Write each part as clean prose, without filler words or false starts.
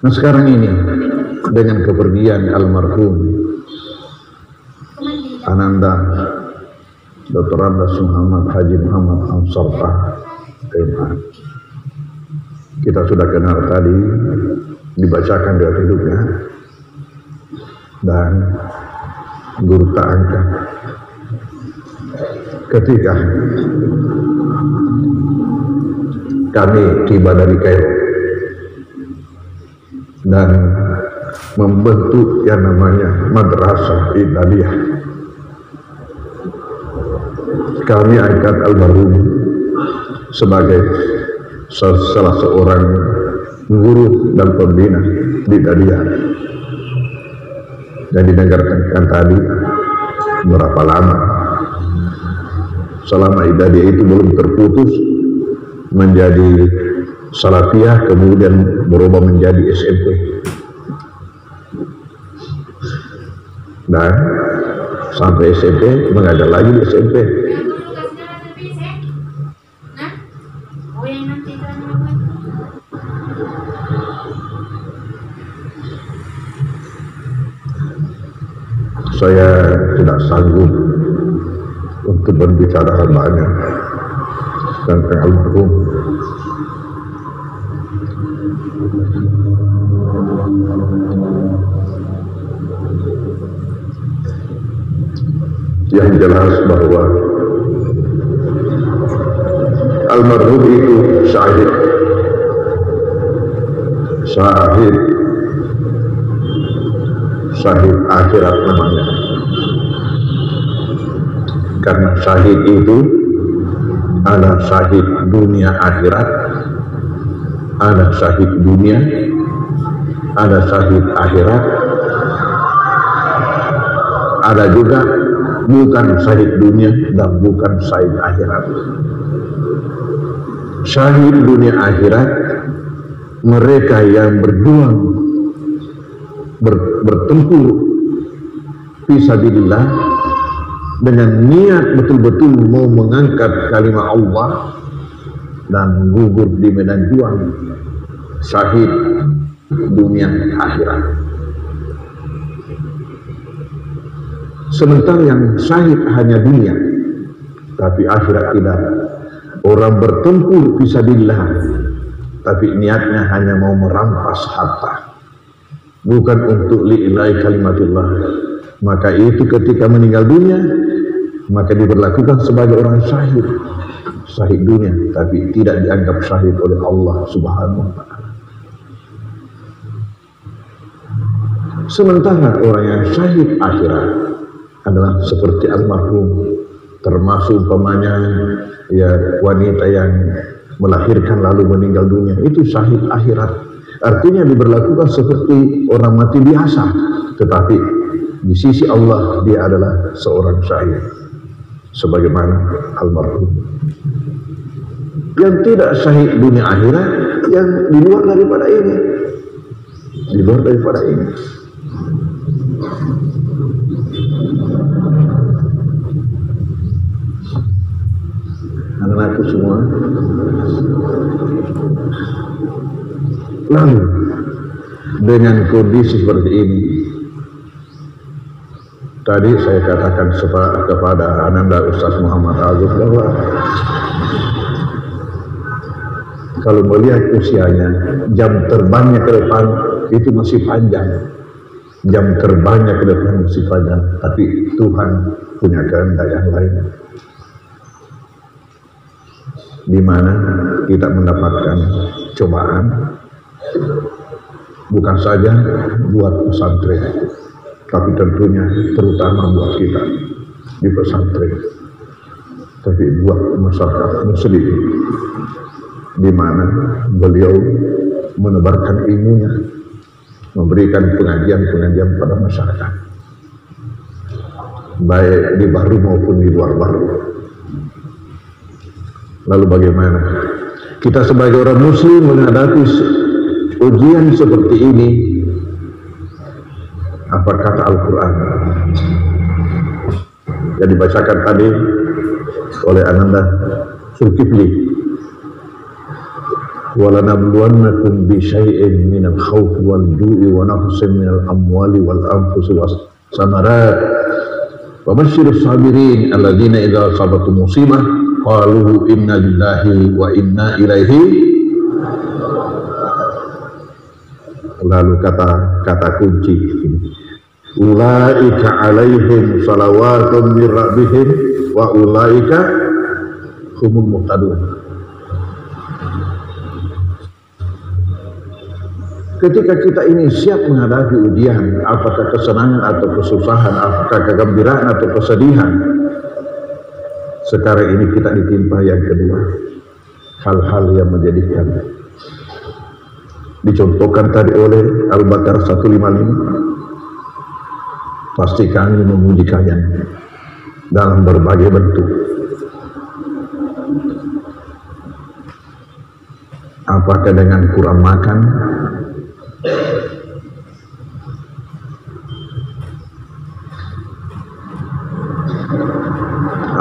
Nah sekarang ini dengan kepergian almarhum Ananda Dr. Andas Muhammad Haji Muhammad Ansartah MA, kita sudah kenal tadi, dibacakan riwayat hidupnya dan guru ta'angkat. Ketika kami tiba dari Kairo dan membentuk yang namanya Madrasah Idaliyah, kami angkat almarhum sebagai salah seorang guru dan pembina di Idaliyah, dan didengarkan tadi berapa lama selama Idaliyah itu belum terputus menjadi Salafiyah, kemudian berubah menjadi SMP, dan sampai SMP mengajar lagi di SMP. Saya tidak sanggup untuk berbicara banyak tentang almarhum. Yang jelas bahwa almarhum itu syahid akhirat namanya. Karena syahid itu ada syahid dunia akhirat, ada syahid dunia, ada syahid akhirat, ada juga bukan syahid dunia dan bukan syahid akhirat. Syahid dunia akhirat mereka yang berjuang bertempur fisabilillah dengan niat betul-betul mau mengangkat kalimat Allah dan gugur di medan juang. Syahid dunia akhirat. Sementara yang syahid hanya dunia, tapi akhirat tidak. Orang bertempur fisabilillah, tapi niatnya hanya mau merampas harta, bukan untuk lillahi kalimatullah. Maka itu ketika meninggal dunia, maka diberlakukan sebagai orang syahid, syahid dunia, tapi tidak dianggap syahid oleh Allah Subhanahu wa ta'ala. Sementara orang yang syahid akhirat adalah seperti almarhum, termasuk umpamanya ya wanita yang melahirkan lalu meninggal dunia, itu syahid akhirat. Artinya diberlakukan seperti orang mati biasa, tetapi di sisi Allah dia adalah seorang syahid sebagaimana almarhum. Yang tidak syahid dunia akhirat yang di luar daripada ini, di luar daripada ini. Anak-anakku semua, lalu dengan kondisi seperti ini, tadi saya katakan kepada Ananda Ustaz Muhammad Agus bahwa kalau melihat usianya, jam terbangnya ke depan itu masih panjang, jam terbangnya ke depan masih panjang, tapi Tuhan punya kehendak yang lain, di mana kita mendapatkan cobaan, bukan saja buat pesantren, tapi tentunya terutama buat kita di pesantren, tapi buat masyarakat muslim, di mana beliau menebarkan ilmunya, memberikan pengajian-pengajian pada masyarakat, baik di Baru maupun di luar Baru. Lalu bagaimana kita sebagai orang muslim menghadapi ujian seperti ini? Apa kata Al-Quran yang dibacakan tadi oleh Ananda Zulkifli? walanabluwannakum bisyai'in minal khawfi wal ju'i wa naqsin minal amwali wal anfusi was samarat wa basyirus sabirin alladzina idza asabatum musibah qalu inna lillahi wa inna ilaihi. Lalu kata kunci, ulaika alaihim salawatun min rabbihim wa ulaika humul muhtadun. Ketika kita ini siap menghadapi ujian, apakah kesenangan atau kesusahan, apakah kegembiraan atau kesedihan, sekarang ini kita ditimpa yang kedua, hal-hal yang menjadikan. Dicontohkan tadi oleh Al-Baqarah 155, pasti kami memuji kalian dalam berbagai bentuk. Apakah dengan kurang makan,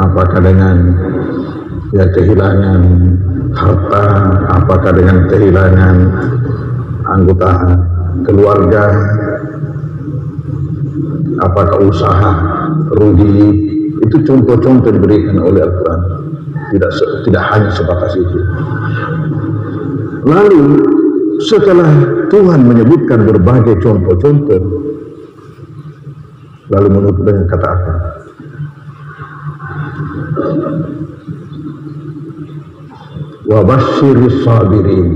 apakah dengan kehilangan harta, apakah dengan kehilangan anggota keluarga, apakah usaha rugi, itu contoh-contoh diberikan oleh Al-Quran. Tidak hanya sebatas itu. Lalu setelah Tuhan menyebutkan berbagai contoh-contoh, lalu menutup dengan kata apa? Wa basyiris sabirin,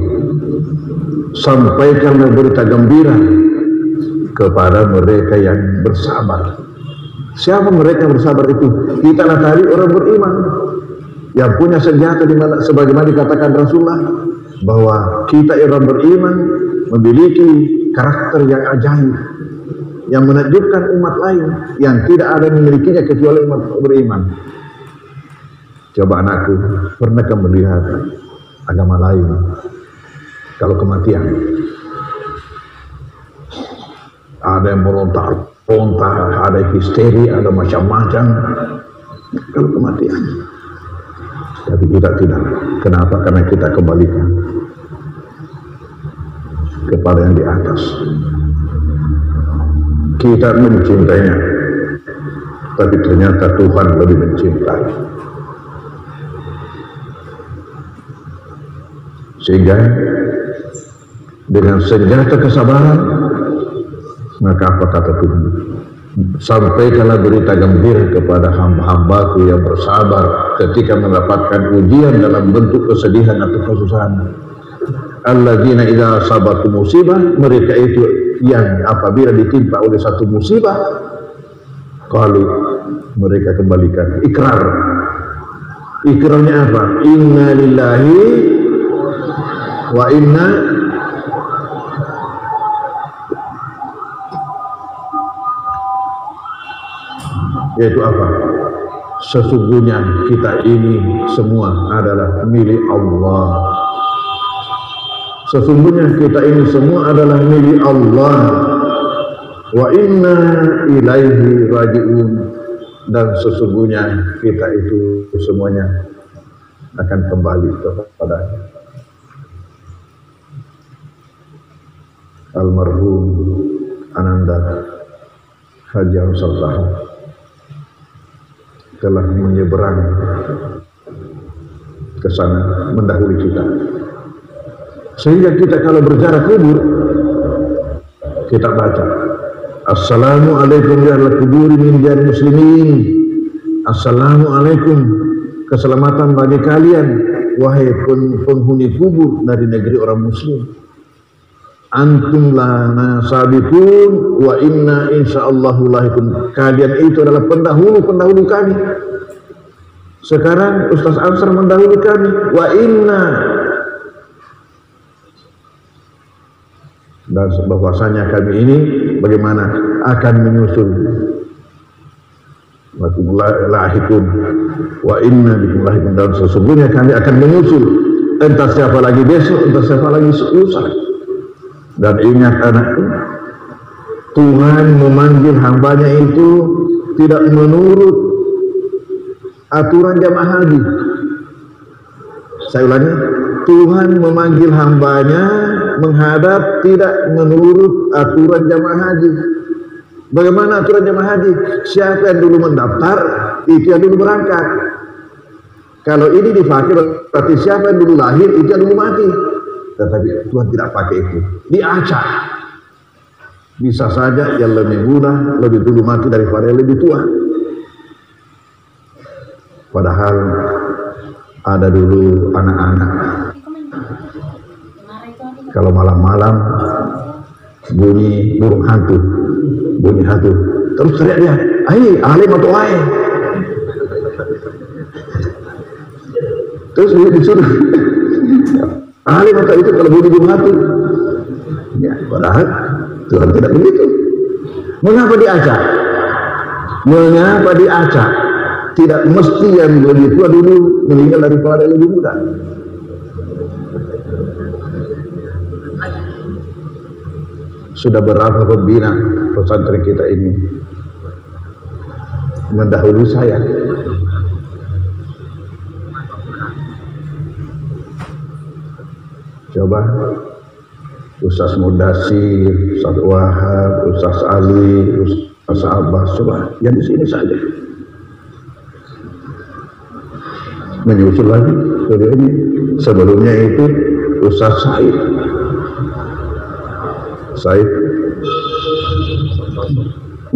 sampaikanlah berita gembira kepada mereka yang bersabar. Siapa mereka yang bersabar itu? Kita tadi orang beriman yang punya senjata, di mana sebagaimana dikatakan Rasulullah bahwa kita orang beriman memiliki karakter yang ajaib yang menakjubkan umat lain yang tidak ada yang memilikinya kecuali umat beriman. Coba anakku, pernahkah melihat agama lain kalau kematian ada yang meronta-ronta, ada yang histeri, ada macam-macam kalau kematian? Tapi kita tidak. Kenapa? Karena kita kembalikan kepada yang di atas. Kita mencintainya, tapi ternyata Tuhan lebih mencintai. Sehingga dengan senjata kesabaran, maka apa kata Tuhan? Sampaikanlah berita gembira kepada hamba-hambaku yang bersabar ketika mendapatkan ujian dalam bentuk kesedihan atau kesusahan. Alladzina idza asabatu musibah, mereka itu yang apabila ditimpa oleh satu musibah, qalu, mereka kembalikan ikrar. Ikrarnya apa? Inna lillahi wa inna yaitu apa? Sesungguhnya kita ini semua adalah milik Allah. Sesungguhnya kita ini semua adalah milik Allah. Wa inna ilaihi raji'un, dan sesungguhnya kita itu semuanya akan kembali kepadanya. Almarhum Ananda Haji Al-Saltah telah menyeberang ke sana mendahului kita, sehingga kita kalau berziarah kubur kita baca Assalamualaikum ya ahla kuburi min diyar muslimin. Assalamualaikum, keselamatan bagi kalian wahai penghuni kubur dari negeri orang muslim. Antum lana sabiqun wa inna insyaallahu lahikum, kalian itu adalah pendahulu kami. Sekarang Ustaz Ansar mendahului kami. Wa inna, dan bahwasanya kami ini bagaimana akan menyusul. Lahikum wa inna bikum lahikum, dan sesungguhnya kami akan menyusul. Entah siapa lagi besok, entah siapa lagi lusa. Dan ingat anakku, Tuhan memanggil hambanya itu tidak menurut aturan jamaah haji. Saya ulangi, Tuhan memanggil hambanya menghadap tidak menurut aturan jamaah haji. Bagaimana aturan jamaah haji? Siapa yang dulu mendaftar, itu yang dulu berangkat. Kalau ini dipakai berarti siapa yang dulu lahir, itu yang dulu mati. Tetapi Tuhan tidak pakai itu, diacak. Bisa saja yang lebih muda lebih dulu mati daripada yang lebih tua. Padahal ada dulu anak-anak, kalau malam-malam bunyi burung hantu, terus teriak dia, "Ai, alim atau ai?" Terus dia disuruh alim atau itu kalau bunyi burung hantu. Ya, padahal Tuhan tidak begitu. Mengapa diacak? Mengapa diacak? Tidak mesti yang lebih tua dulu meninggal daripada yang lebih muda. Sudah berapa pembina pesantren kita ini mendahului saya. Coba Ustaz Mudasir, Ustaz Wahab, Ustaz Ali, Ustaz Abbas, coba yang di sini saja. Menyusul lagi video ini. Sebelumnya itu Ustaz Said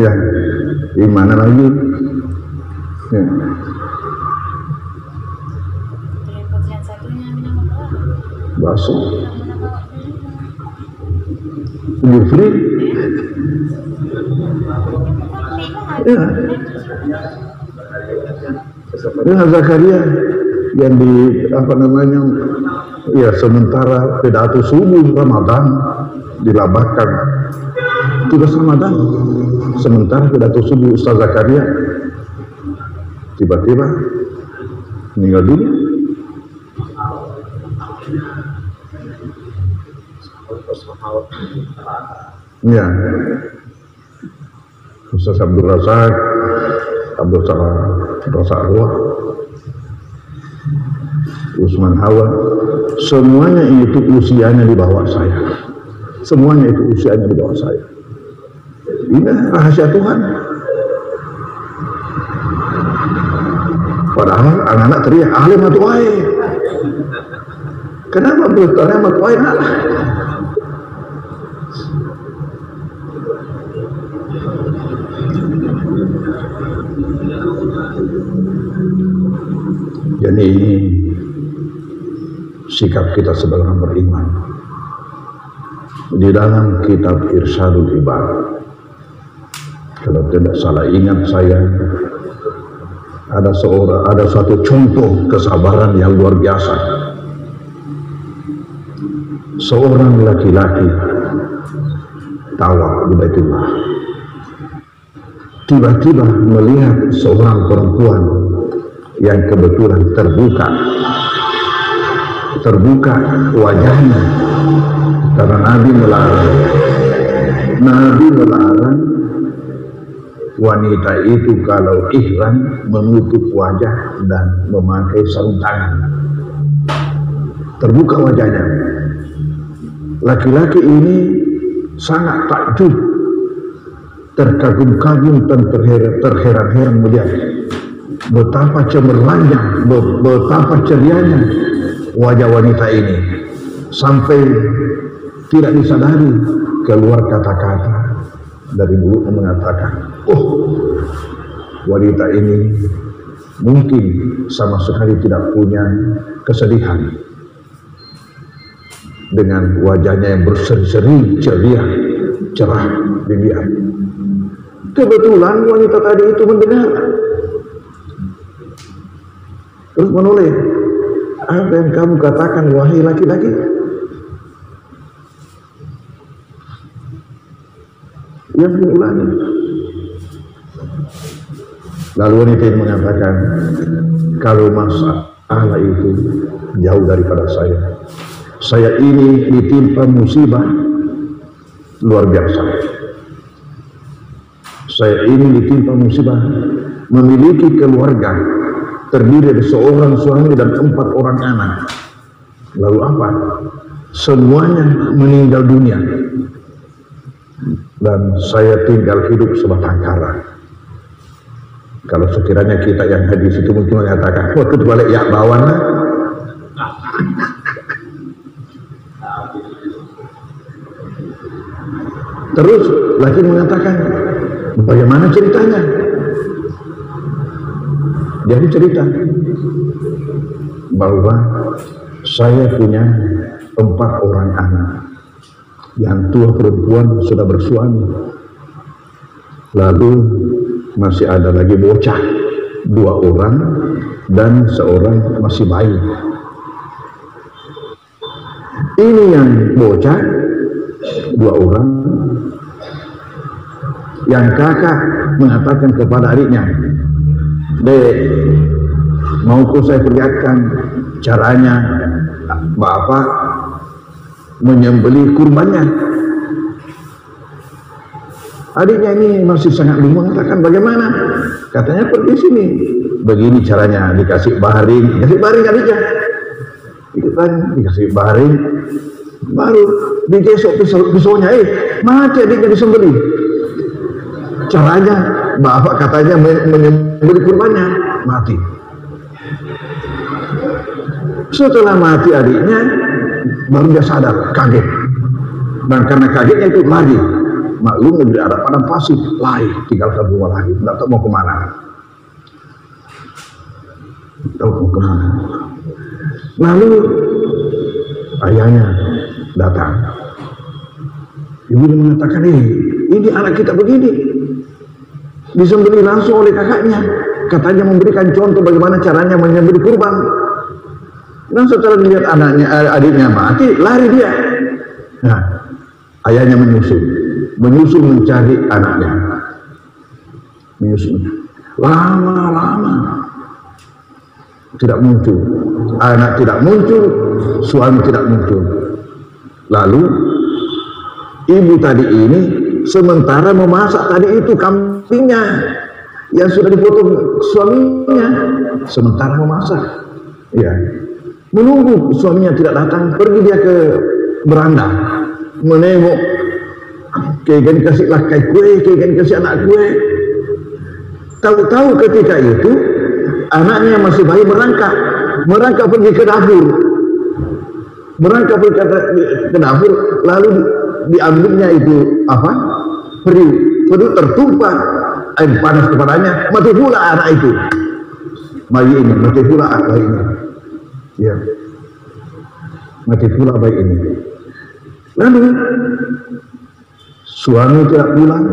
ya, di mana lagi ya. Baso Jufri ya, Zakaria yang di apa namanya ya, sementara pidato subuh Ramadan dilabarkan tugas Ramadan, sementara pidato subuh Ustaz Zakaria tiba-tiba meninggal dunia. Ya, Ustaz Abdul Razak Ruah, Usman Hawa, semuanya itu usianya di bawah saya. Semuanya itu usianya di bawah saya. Ini rahasia Tuhan. Padahal anak-anak teriak, alim atau wae. Kenapa bertanya atau wae ngalah? Jadi ini sikap kita sebagai orang beriman. Di dalam kitab Irsyadul Ibad, kalau tidak salah ingat saya, ada suatu contoh kesabaran yang luar biasa. Seorang laki-laki tawaf di Baitullah, tiba-tiba melihat seorang perempuan yang kebetulan terbuka wajahnya, karena Nabi melarang wanita itu kalau ihram menutup wajah dan memakai sarung tangan. Terbuka wajahnya. Laki-laki ini sangat takjub, terkagum-kagum dan terheran-heran melihat betapa cemerlangnya, betapa cerianya wajah wanita ini, sampai tidak disadari keluar kata-kata dari mulutnya mengatakan, "Oh, wanita ini mungkin sama sekali tidak punya kesedihan, dengan wajahnya yang berseri-seri, ceria, cerah dilihat." Kebetulan wanita tadi itu mendengar, terus menulis, "Apa yang kamu katakan wahai laki-laki?" Yang diulangi. Lalu wanita ini mengatakan, "Kalau masalah itu jauh daripada saya. Saya ini ditimpa musibah luar biasa. Saya ini ditimpa musibah, memiliki keluarga terdiri dari seorang suami dan 4 orang anak. Lalu apa? Semuanya meninggal dunia dan saya tinggal hidup sebatang kara. Kalau sekiranya kita yang hadis itu mungkin mengatakan, wah itu balik ya bawana. Terus lagi mengatakan, bagaimana ceritanya? Dia cerita bahwa saya punya 4 orang anak, yang tua perempuan sudah bersuami, lalu masih ada lagi bocah 2 orang dan seorang masih bayi. Ini yang bocah 2 orang, yang kakak mengatakan kepada adiknya, "Dek, mau saya perlihatkan caranya bapak menyembelih kurbannya." Adiknya ini masih sangat bingung, mengatakan bagaimana? Katanya pergi sini, begini caranya, dikasih baring adiknya, dikasih baring, baru digesok pisaunya, mati adiknya disembelih. Caranya bapak katanya menyembelih kurbannya, mati. Setelah mati adiknya, baru dia sadar, kaget. Dan karena kagetnya itu lari. Maklum negeri ada padang pasir, lari, tinggalkan rumah lagi, tidak tahu mau kemana. Lalu ayahnya datang. Ibu mengatakan, ini anak kita begini, disembelih langsung oleh kakaknya. Katanya memberikan contoh bagaimana caranya menyembelih kurban. Dan setelah melihat adiknya mati, lari dia. Nah, ayahnya menyusul mencari anaknya. Lama-lama tidak muncul. Anak tidak muncul, suami tidak muncul. Lalu ibu tadi ini sementara memasak tadi itu kambingnya yang sudah dipotong suaminya, sementara memasak. Ya. Menunggu suaminya tidak datang, pergi dia ke beranda, menengok, kayak kasihlah kayak kue, kayak kasih anak kue. Tahu-tahu ketika itu anaknya masih bayi merangkak pergi ke dapur, lalu diambilnya itu apa? Peri tertumpah air panas kepadanya, mati pula anak itu, bayi ini mati pula bayi ini. Ya, mati pula bayi ini. Lalu suami tidak pulang,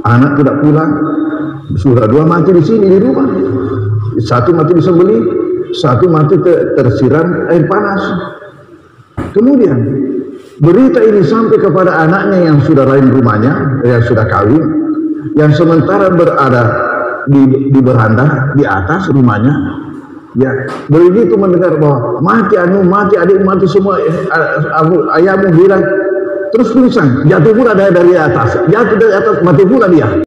anak tidak pulang, sudah 2 mati di sini di rumah. Satu mati disembelih, satu mati tersiram air panas. Kemudian berita ini sampai kepada anaknya yang sudah lain rumahnya, yang sudah kawin, yang sementara berada di beranda di atas rumahnya. Ya, begitu mendengar bahwa mati adik, mati semua, ayahmu bilang, terus pingsan, jatuh pula dari atas, mati pula dia.